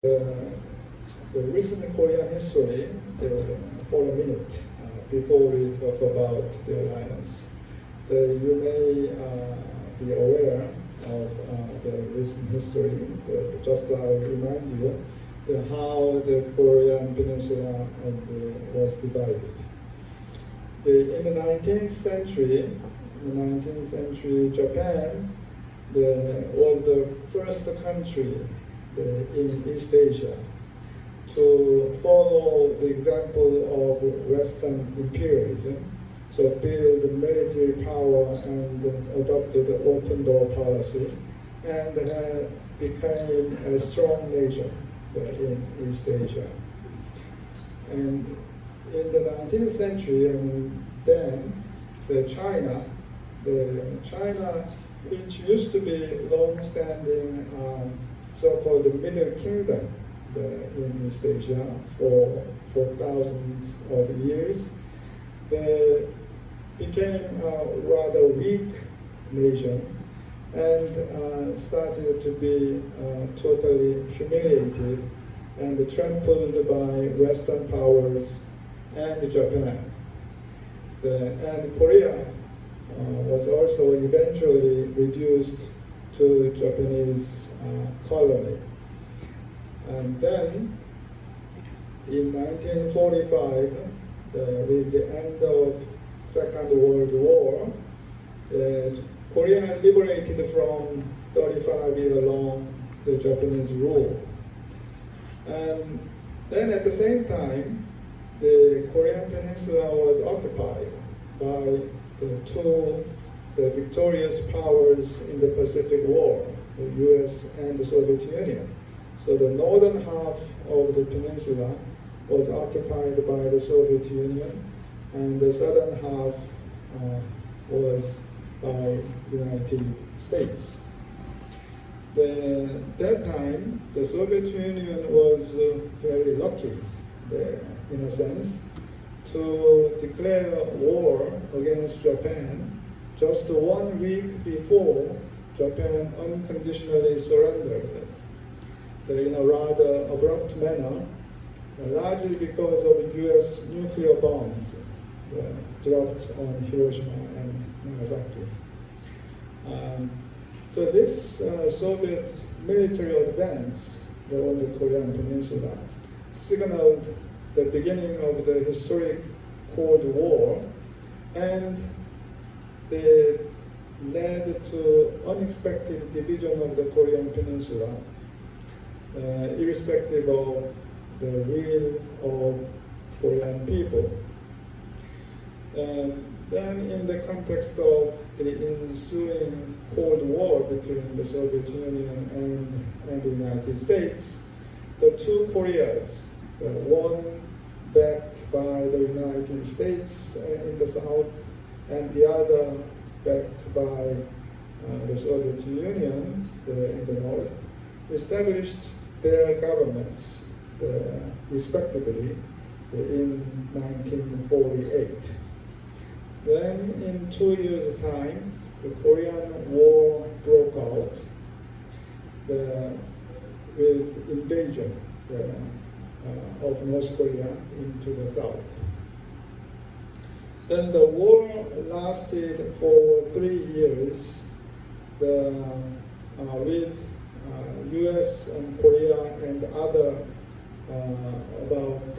the recent Korean history for a minute before we talk about the alliance. You may be aware of the recent history. Just I'll remind you how the Korean Peninsula was divided. In the 19th century, Japan was the first country in East Asia to follow the example of Western imperialism, so build military power and adopted the open door policy, and became a strong nation in East Asia. And in the 19th century, China, which used to be long-standing so-called Middle Kingdom in East Asia for thousands of years, they became a rather weak nation and started to be totally humiliated and trampled by Western powers and Japan. And Korea was also eventually reduced to Japanese colony. And then in 1945, with the end of Second World War, Korea liberated from 35-year-long the Japanese rule. And then at the same time, the Korean Peninsula was occupied by the victorious powers in the Pacific War, the US and the Soviet Union. So the northern half of the peninsula was occupied by the Soviet Union, and the southern half was by the United States. At that time, the Soviet Union was very lucky, in a sense, to declare war against Japan just 1 week before Japan unconditionally surrendered in a rather abrupt manner, largely because of US nuclear bombs dropped on Hiroshima and Nagasaki. So this Soviet military advance on the Korean Peninsula signaled the beginning of the historic Cold War, and they led to unexpected division of the Korean Peninsula, irrespective of the will of Korean people. Then in the context of the ensuing Cold War between the Soviet Union and the United States, the two Koreas, one backed by the United States in the south and the other backed by the Soviet Union in the north, established their governments respectively in 1948. Then in 2 years' time, the Korean War broke out with invasion of North Korea into the south. Then the war lasted for 3 years with US and Korea and other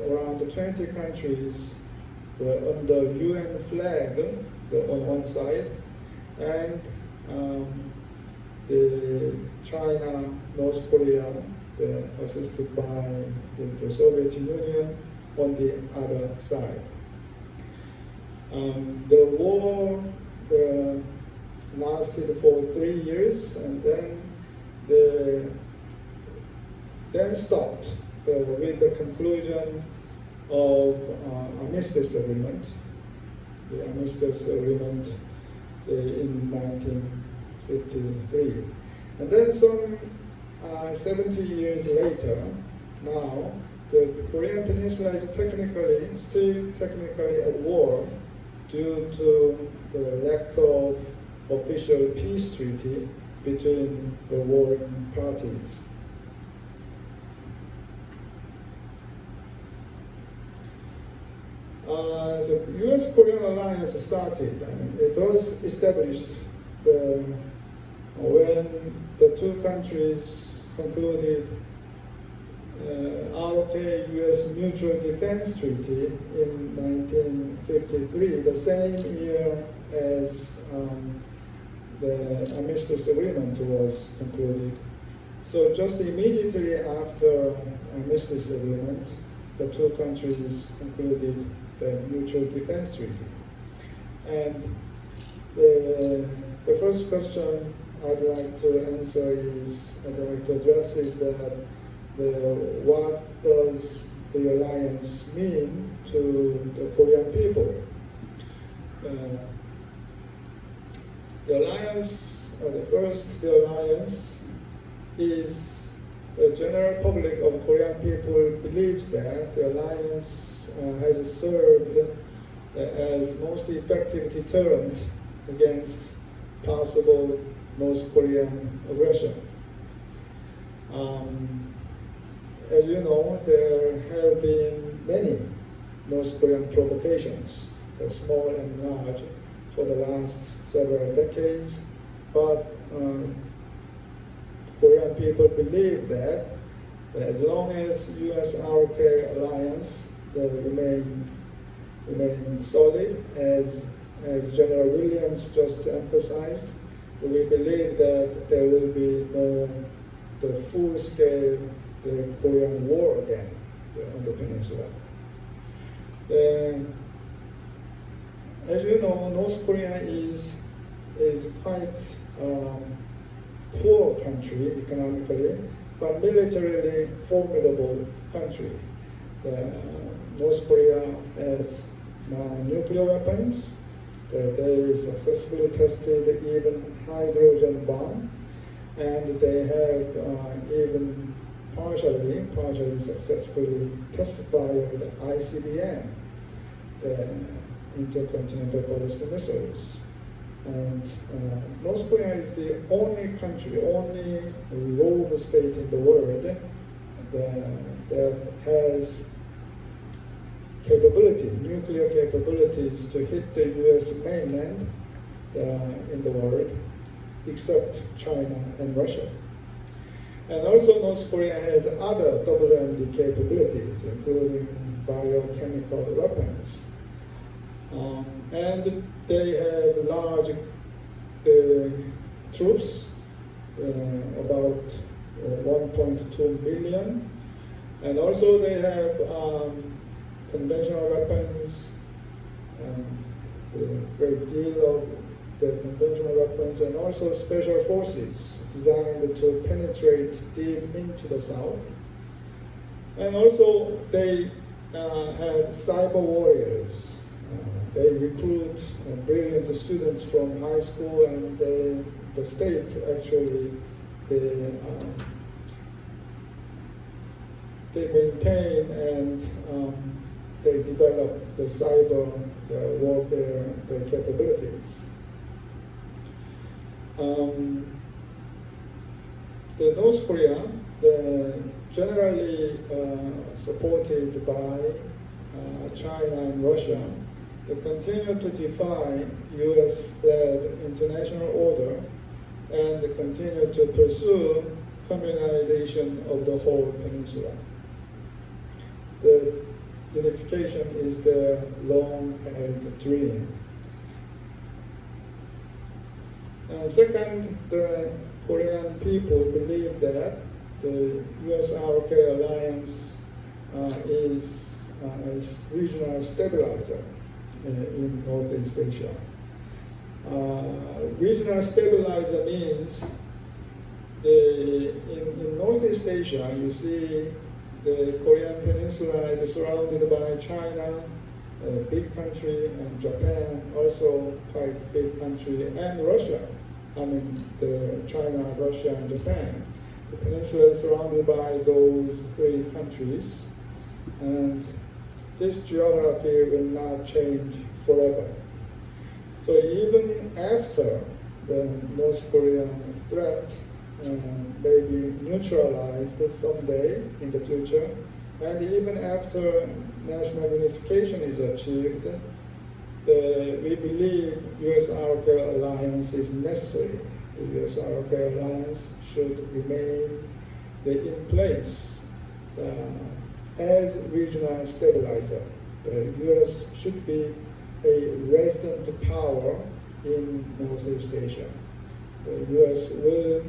around 20 countries under UN flag on one side, and China, North Korea, assisted by the Soviet Union on the other side. The war lasted for 3 years, and then stopped with the conclusion of armistice agreement. The armistice agreement in 1953, and then some 70 years later, now the Korean Peninsula is still technically at war due to the lack of official peace treaty between the warring parties. the U.S.-Korean alliance started. It was established when the two countries concluded ROK-U.S. Mutual Defense Treaty in 1953, the same year as the armistice agreement was concluded. So just immediately after armistice agreement, the two countries concluded the Mutual Defense Treaty. And the first question I'd like to answer I'd like to address is that what does the alliance mean to the Korean people? The alliance is the general public of Korean people believes that the alliance has served as most effective deterrent against possible North Korean aggression. As you know, there have been many North Korean provocations, small and large, for the last several decades, but Korean people believe that as long as U.S.-ROK alliance remain solid, as General Williams just emphasized, we believe that there will be the full-scale Korean War again on the peninsula. As you know, North Korea is quite poor country economically, but militarily formidable country. North Korea has nuclear weapons. They successfully tested even hydrogen bomb, and they have even partially successfully tested the ICBM, intercontinental ballistic missiles. And North Korea is the only country, only rogue state in the world that has nuclear capabilities to hit the U.S. mainland in the world, except China and Russia. And also North Korea has other WMD capabilities, including biochemical weapons. And they have large troops, about 1.2 million. And also they have conventional weapons, a great deal of the conventional weapons, and also special forces designed to penetrate deep into the south. And also they have cyber warriors. They recruit brilliant students from high school, and the state actually they maintain and they develop the cyber warfare capabilities. The North Korea, generally supported by China and Russia, they continue to defy U.S.-led international order and they continue to pursue communalization of the whole peninsula. The unification is their long-held dream. Second, the Korean people believe that the U.S.-ROK alliance is a regional stabilizer in Northeast Asia. Regional stabilizer means in Northeast Asia, you see the Korean peninsula is surrounded by China, a big country, and Japan, also quite big country, and Russia. China, Russia, and Japan. The peninsula is surrounded by those three countries, and this geography will not change forever. So even after the North Korean threat may be neutralized someday in the future, And even after national unification is achieved, we believe US-ROK alliance is necessary. The US-ROK alliance should remain in place as regional stabilizer. The US should be a resident power in Northeast Asia. The US will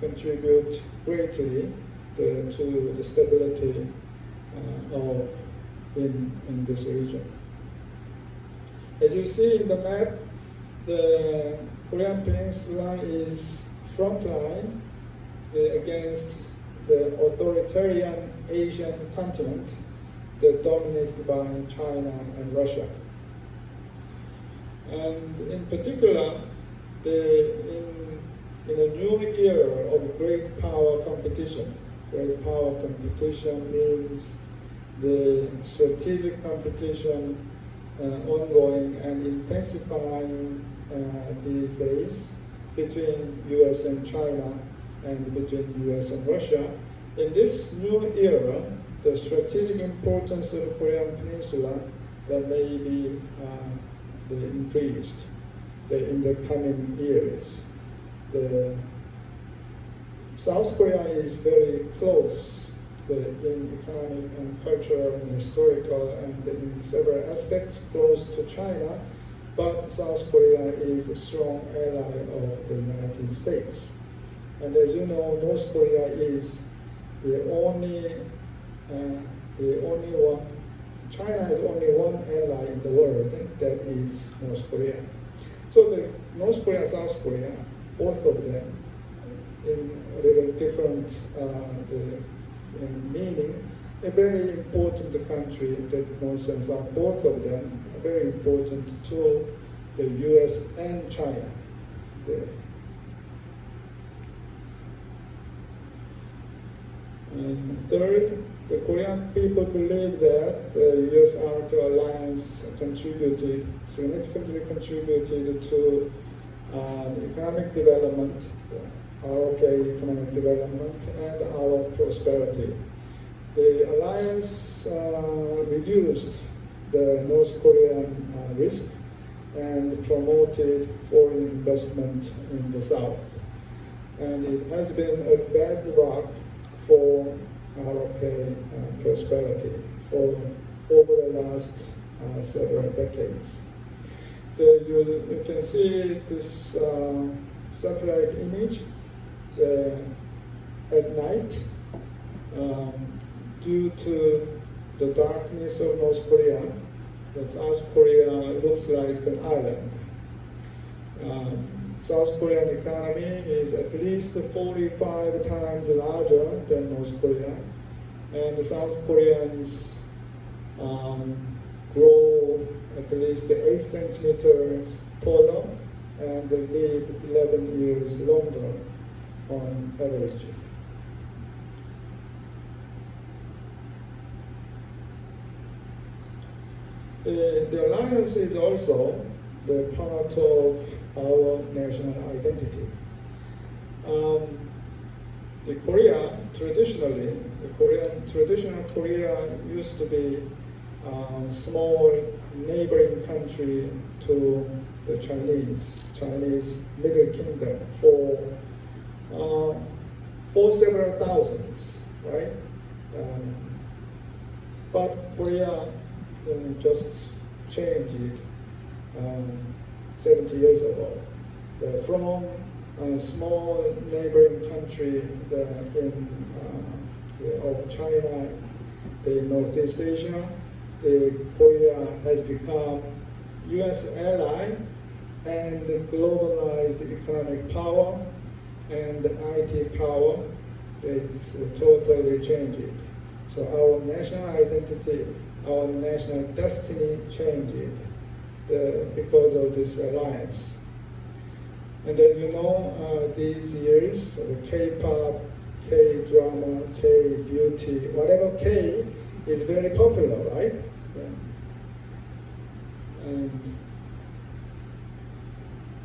contribute greatly to the stability in this region. As you see in the map, the Korean Peninsula is frontline against the authoritarian Asian continent that dominated by China and Russia. And in particular, in a new era of great power competition means the strategic competition ongoing and intensifying these days between US and China and between US and Russia. In this new era, the strategic importance of the Korean Peninsula may be increased in the coming years. South Korea is very close in economic and cultural and historical and in several aspects close to China, but South Korea is a strong ally of the United States. And as you know, North Korea is the only one. China has only one ally in the world, that is North Korea. So the North Korea, South Korea, both of them, in a little different meaning, a very important country, that North and South, both of them are very important to the US and China. And third, the Korean people believe that the US-ROK alliance significantly contributed to economic development, ROK economic development, and our prosperity. The alliance reduced the North Korean risk and promoted foreign investment in the South. And it has been a bedrock for ROK prosperity for over the last several decades. You can see this satellite image at night. Due to the darkness of North Korea, South Korea looks like an island. South Korean economy is at least 45 times larger than North Korea, and the South Koreans grow at least 8 centimeters taller and live 11 years longer on average. The alliance is also the part of our national identity. Traditional Korea used to be a small neighboring country to the Chinese Middle Kingdom for several thousands, right? But Korea just changed it 70 years ago. From a small neighboring country of China in Northeast Asia, Korea has become U.S. ally and globalized economic power and IT power. It's totally changed it. So our national identity, our national destiny changed because of this alliance. And as you know, these years, the K-pop, K-drama, K-beauty, whatever K is very popular, right? Yeah.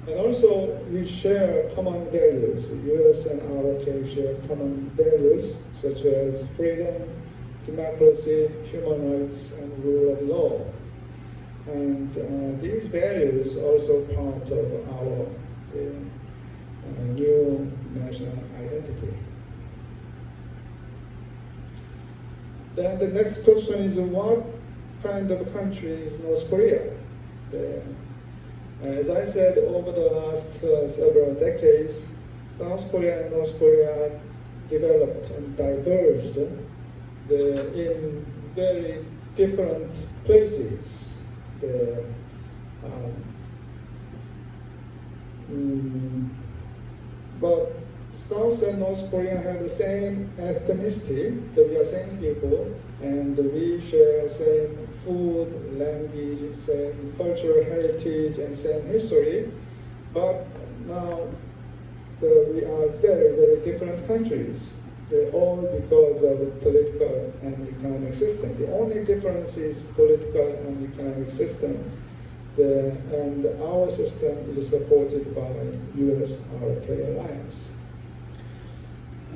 And also we share common values. The US and ROK share common values such as freedom, democracy, human rights, and rule of law. And these values are also part of our new national identity. Then the next question is, what kind of country is North Korea? As I said, over the last several decades, South Korea and North Korea developed and diverged in very different places. But South and North Korea have the same ethnicity, that we are same people, and we share same food, language, same cultural heritage, and same history. But now we are very, very different countries. All because of the political and economic system. The only difference is political and economic system. And our system is supported by US-ROK alliance.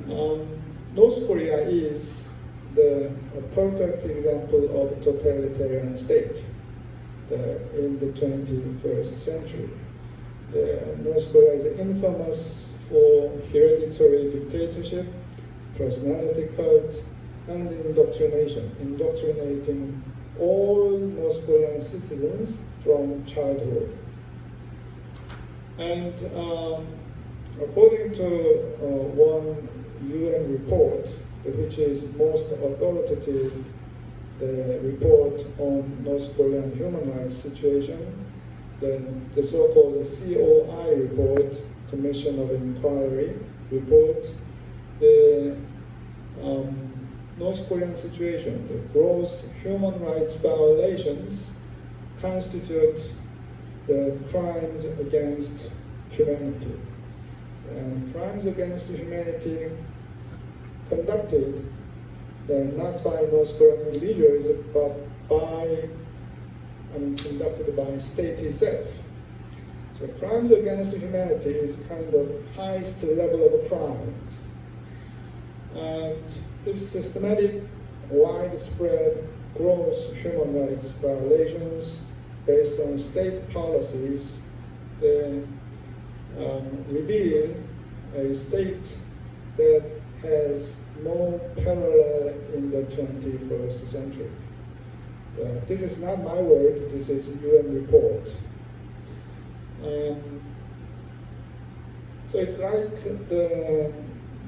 North Korea is a perfect example of a totalitarian state in the 21st century. North Korea is infamous for hereditary dictatorship, personality cult, and indoctrinating all North Korean citizens from childhood. And according to one UN report, which is most authoritative report on North Korean human rights situation, the so-called COI report, Commission of Inquiry report, the North Korean situation, the gross human rights violations constitute the crimes against humanity. And crimes against humanity conducted not by North Korean individuals, but conducted by state itself. So crimes against humanity is kind of highest level of crimes. And this systematic, widespread, gross human rights violations based on state policies reveal a state that has no parallel in the 21st century. This is not my word, this is a UN report. So it's like the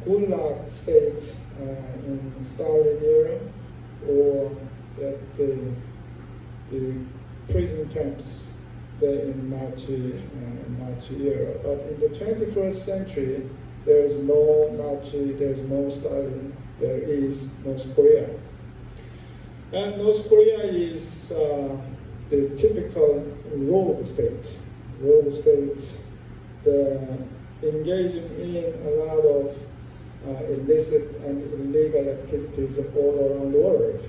Gulag state in Stalin era, or the prison camps in Nazi era. But in the 21st century, there is no Nazi, there is no Stalin, there is North Korea. And North Korea is the typical rogue state. Rogue state engaging in a lot of illicit and illegal activities all around the world.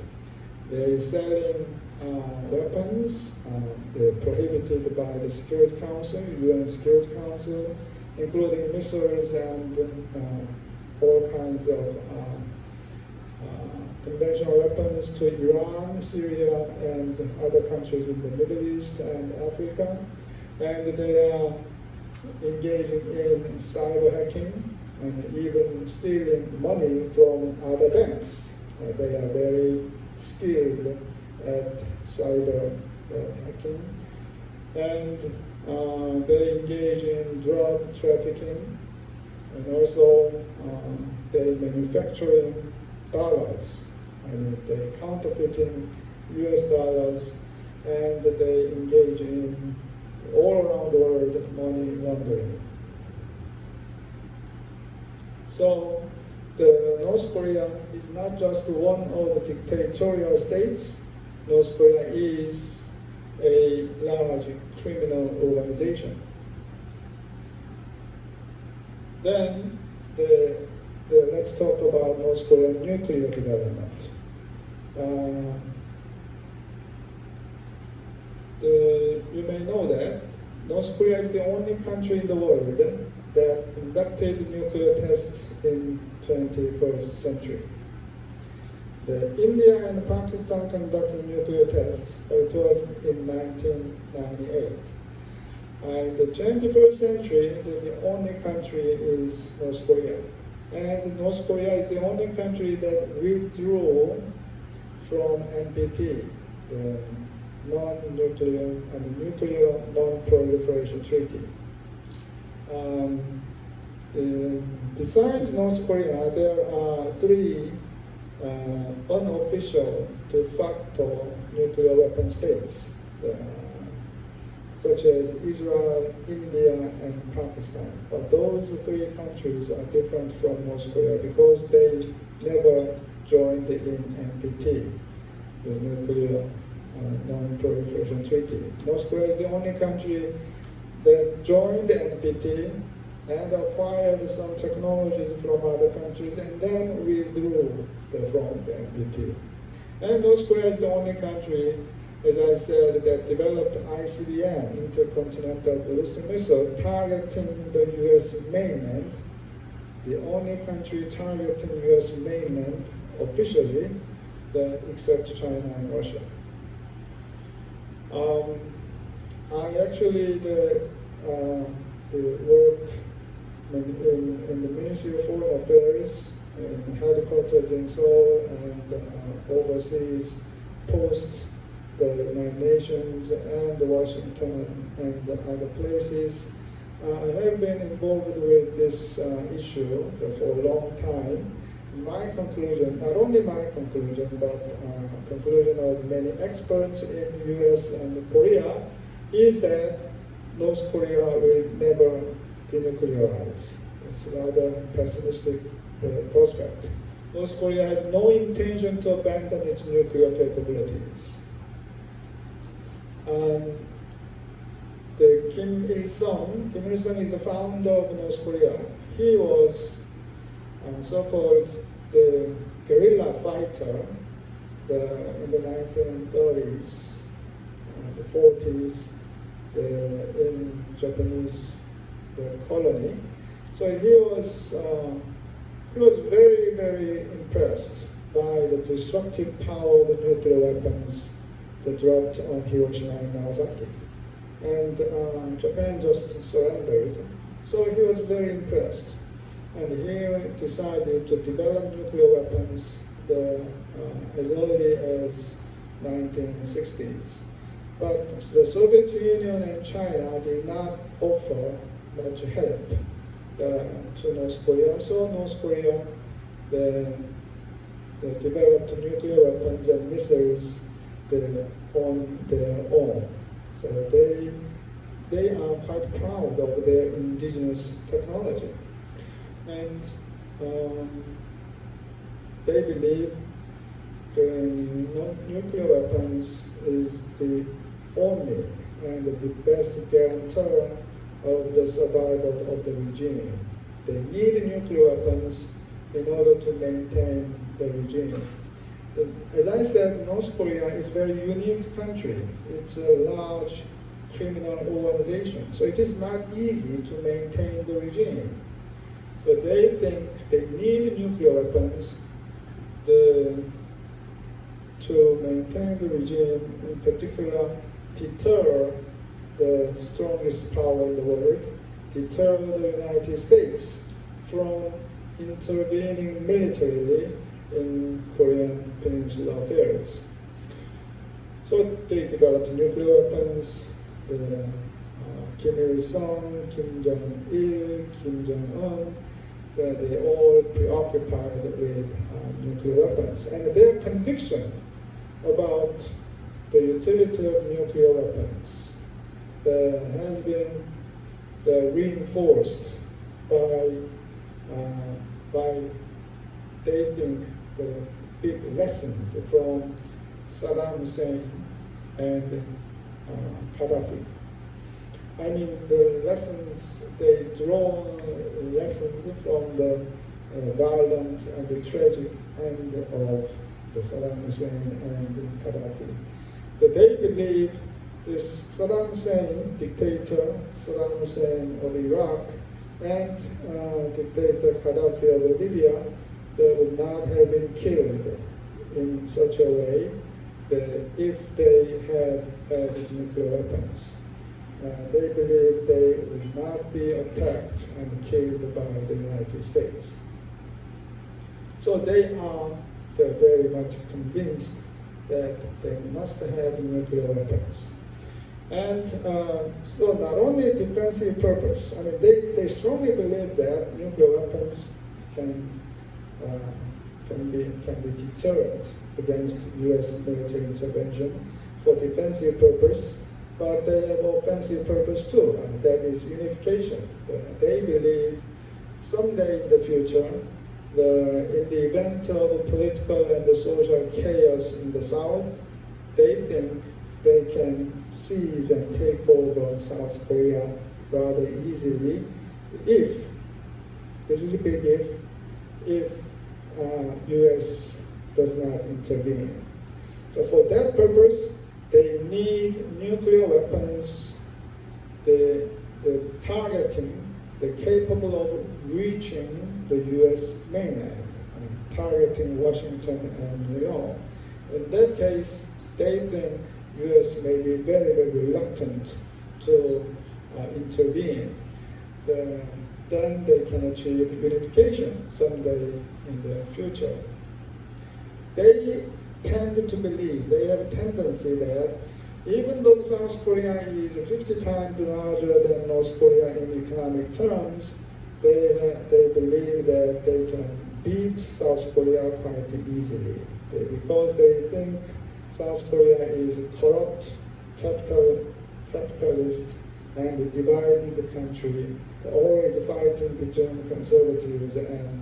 They're selling weapons, they're prohibited by the Security Council, UN Security Council, including missiles and all kinds of conventional weapons to Iran, Syria, and other countries in the Middle East and Africa. And they are engaging in cyber hacking and even stealing money from other banks. They are very skilled at cyber hacking. And they engage in drug trafficking, and also they manufacturing dollars. They counterfeiting US dollars, and they engage in all around the world money laundering. So the North Korea is not just one of the dictatorial states. North Korea is a large criminal organization. Then let's talk about North Korean nuclear development. You may know that North Korea is the only country in the world that conducted nuclear tests in 21st century. India and Pakistan conducted nuclear tests. It was in 1998. In the 21st century, the only country is North Korea. And North Korea is the only country that withdrew from NPT, the non-nuclear and nuclear non-proliferation treaty. Besides North Korea, there are three unofficial de facto nuclear weapon states, such as Israel, India, and Pakistan. But those three countries are different from North Korea because they never joined in NPT, the Nuclear Non-Proliferation Treaty. North Korea is the only country that joined the NPT and acquired some technologies from other countries and then withdrew from the NPT. And North Korea is the only country, as I said, that developed ICBM, intercontinental ballistic missile, targeting the U.S. mainland, the only country targeting U.S. mainland officially, except China and Russia. I actually worked in the Ministry of Foreign Affairs, in headquarters in Seoul, and overseas post the United Nations and Washington and other places. I have been involved with this issue for a long time. My conclusion, not only my conclusion, but conclusion of many experts in the US and Korea, is that North Korea will never denuclearize. It's a rather pessimistic prospect. North Korea has no intention to abandon its nuclear capabilities. Kim Il-sung is the founder of North Korea. He was so-called the guerrilla fighter in the 1930s, the 40s, in Japanese colony. So he was very, very impressed by the destructive power of the nuclear weapons that dropped on Hiroshima and Nagasaki. And Japan just surrendered. So he was very impressed. And he decided to develop nuclear weapons as early as 1960s. But the Soviet Union and China did not offer much help to North Korea. So North Korea developed nuclear weapons and missiles on their own. So they are quite proud of their indigenous technology. And they believe the nuclear weapons is the only and the best guarantor of the survival of the regime. They need nuclear weapons in order to maintain the regime. As I said, North Korea is a very unique country. It's a large criminal organization, so it is not easy to maintain the regime. So they think they need nuclear weapons to maintain the regime, in particular, deter the strongest power in the world, deter the United States from intervening militarily in Korean Peninsula affairs. So they developed nuclear weapons. Kim Il-sung, Kim Jong-il, Kim Jong-un, they all preoccupied with nuclear weapons. And their conviction about the utility of nuclear weapons has been reinforced by they think the big lessons from Saddam Hussein and Gaddafi. I mean, the lessons, they draw lessons from the violent and the tragic end of the Saddam Hussein and Gaddafi. But they believe this Saddam Hussein, dictator Saddam Hussein of Iraq, and dictator Gaddafi of Libya, they would not have been killed in such a way that if they had nuclear weapons, they believe they would not be attacked and killed by the United States. So they're very much convinced that they must have nuclear weapons. And so not only defensive purpose, I mean, they strongly believe that nuclear weapons can be deterrent against U.S. military intervention for defensive purpose, but they have offensive purpose too, and that is unification. They believe someday in the future, in the event of political and social chaos in the South, they think they can seize and take over South Korea rather easily if, this is a big if U.S. does not intervene. So for that purpose, they need nuclear weapons, the targeting, the capable of reaching the U.S. mainland, targeting Washington and New York. In that case, they think U.S. may be very, very reluctant to intervene. Then they can achieve unification someday in the future. They tend to believe, they have a tendency that even though South Korea is 50 times larger than North Korea in economic terms, they believe that they can beat South Korea quite easily because they think South Korea is corrupt, capitalist, and dividing the country, always fighting between conservatives and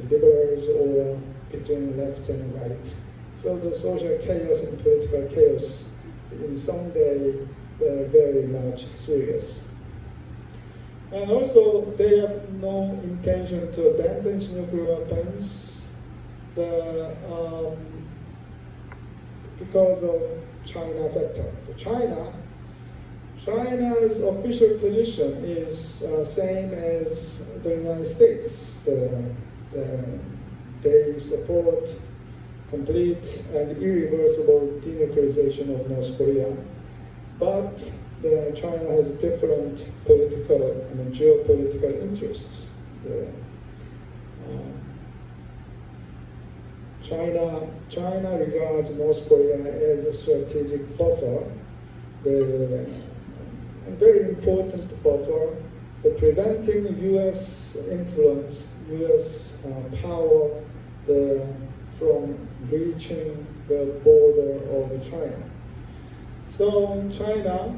liberals or between left and right. So the social chaos and political chaos in some day are very much serious. And also, they have no intention to abandon nuclear weapons because of China factor. China's official position is same as the United States. They support complete and irreversible denuclearization of North Korea, but China has different political and geopolitical interests. China regards North Korea as a strategic buffer, a very important buffer for preventing U.S. influence, U.S. power from reaching the border of China. So China,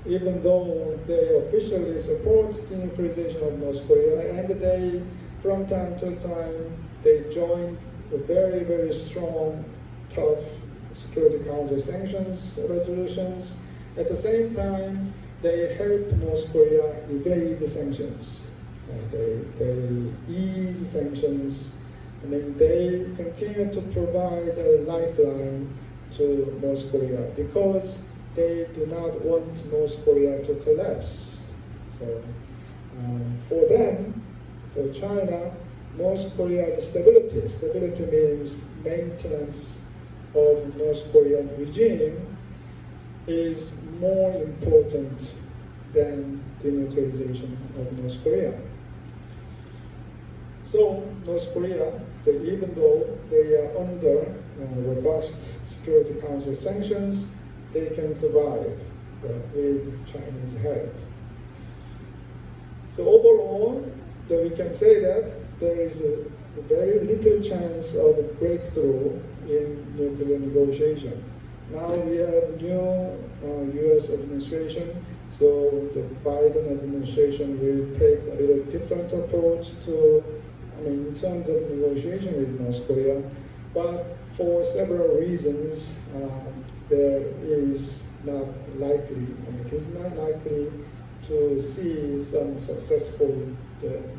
even though they officially support denuclearization of North Korea, and they, from time to time, they join the very, very strong, tough Security Council sanctions resolutions. At the same time, they help North Korea evade the sanctions. They ease sanctions. I mean, they continue to provide a lifeline to North Korea because they do not want North Korea to collapse. So for them, for China, North Korea's stability means maintenance of North Korean regime, is more important than denuclearization of North Korea. So North Korea, even though they are under robust Security Council sanctions, they can survive with Chinese help. So overall, we can say that there is a very little chance of a breakthrough in nuclear negotiation. Now we have new U.S. administration, so the Biden administration will take a little different approach in terms of negotiation with North Korea. But for several reasons, there is not likely, it is not likely to see some successful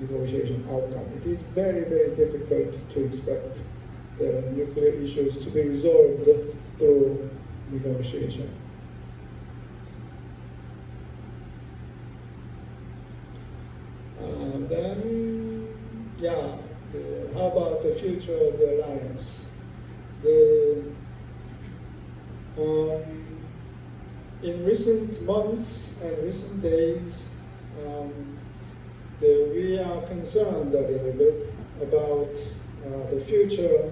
negotiation outcome. It is very, very difficult to expect the nuclear issues to be resolved through negotiation. how about the future of the alliance? In recent months and recent days, we are concerned a little bit about the future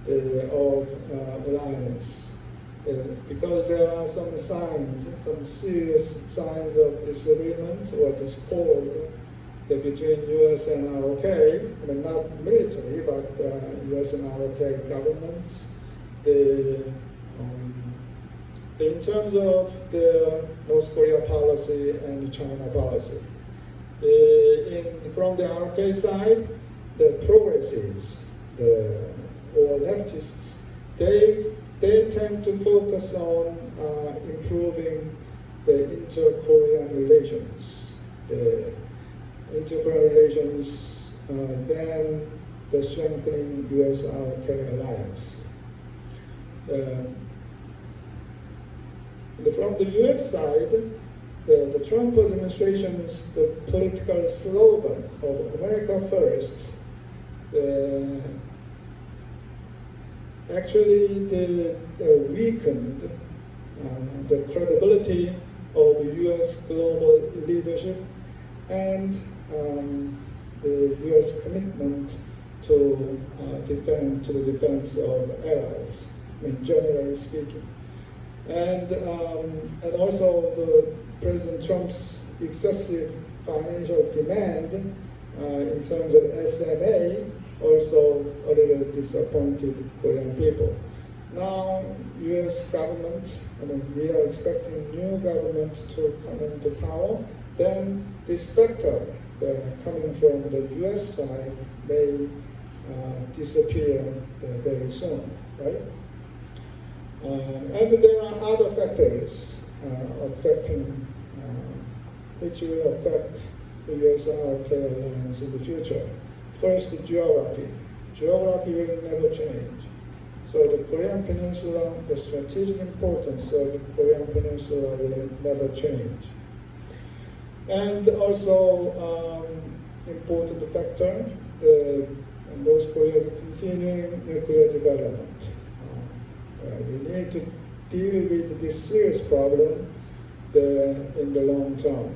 of alliance, because there are some signs, some serious signs of disagreement or discord between U.S. and ROK. I mean, not military, but U.S. and ROK governments. In terms of the North Korea policy and China policy. From the ROK side, the progressives, or leftists, they tend to focus on improving the inter-Korean relations. The inter-Korean relations, than the strengthening U.S.-ROK alliance. From the U.S. side, the Trump administration's political slogan of America First actually weakened the credibility of U.S. global leadership and the U.S. commitment to the defense of allies, I mean, generally speaking. And also President Trump's excessive financial demand in terms of SMA also a little disappointed Korean people. Now, U.S. government, I mean, we are expecting new government to come into power. Then this factor coming from the U.S. side may disappear very soon, right? And there are other factors affecting, which will affect the U.S.-ROK alliance in the future. First, the geography. Geography will never change. So the Korean Peninsula, the strategic importance of the Korean Peninsula will never change. And also, important factor, North Korea's continuing nuclear development. We need to deal with this serious problem in the long term.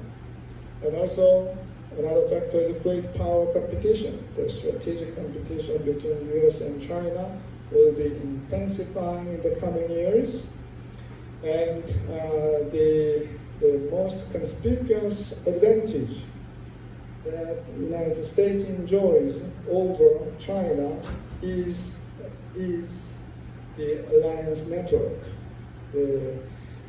And also, another factor is great power competition. The strategic competition between U.S. and China will be intensifying in the coming years. And the most conspicuous advantage that the United States enjoys over China is the alliance network.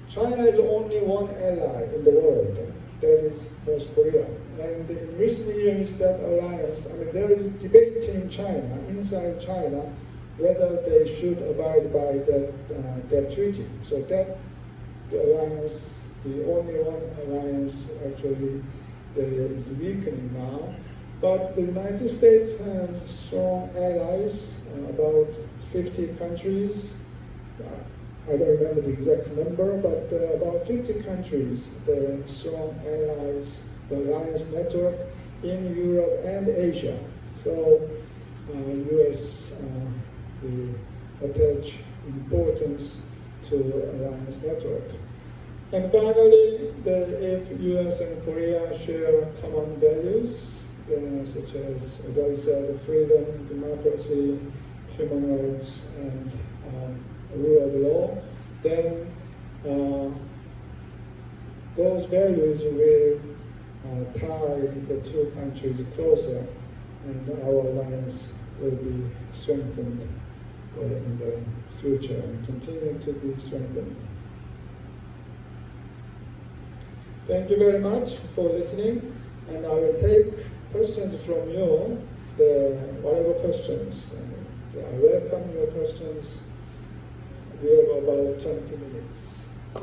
China is only one ally in the world, that is North Korea. And in recent years, that alliance, I mean, there is debate in China, inside China, whether they should abide by that treaty. So that the alliance, the only one alliance actually is weakening now. But the United States has strong allies, about 50 countries. I don't remember the exact number, but about 50 countries, the strong allies, the alliance network in Europe and Asia. So U.S. attach importance to alliance network. And finally, if U.S. and Korea share common values, such as I said, freedom, democracy, human rights, and rule of law, then those values will tie the two countries closer, and our alliance will be strengthened in the future and continue to be strengthened. Thank you very much for listening, and I will take questions from you, whatever questions. I welcome your questions. We have about 20 minutes. So,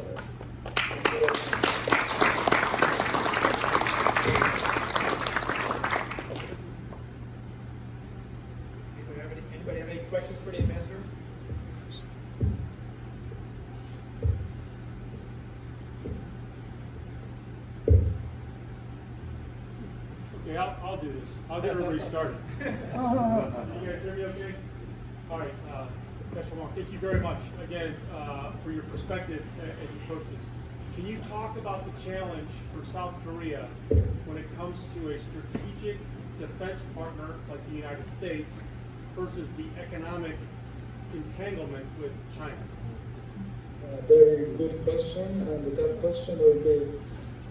anybody have any questions for the ambassador? Okay, I'll do this. I'll get everybody started. You guys hear me okay? All right, Professor Wong, thank you very much again for your perspective as you approach this. Can you talk about the challenge for South Korea when it comes to a strategic defense partner like the United States versus the economic entanglement with China? Very good question, and that question will be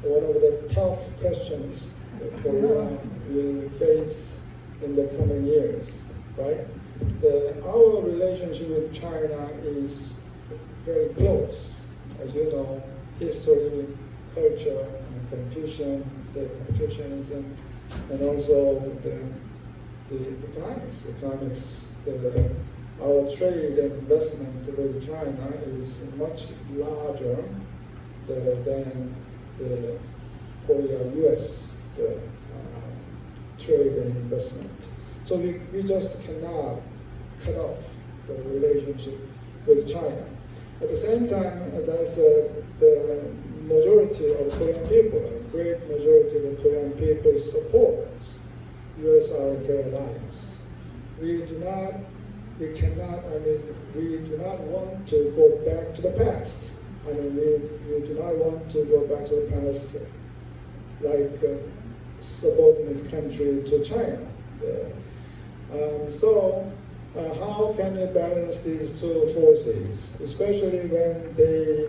one of the tough questions that Korea will face in the coming years, right? Our relationship with China is very close. As you know, history, culture, and Confucianism, and also the economics. Our trade and investment with China is much larger than the Korea-US trade and investment. So we just cannot cut off the relationship with China. At the same time, as I said, the majority of Korean people, a great majority of Korean people supports US-RK alliance. We do not want to go back to the past. We do not want to go back to the past like a subordinate country to China. How can we balance these two forces, especially when they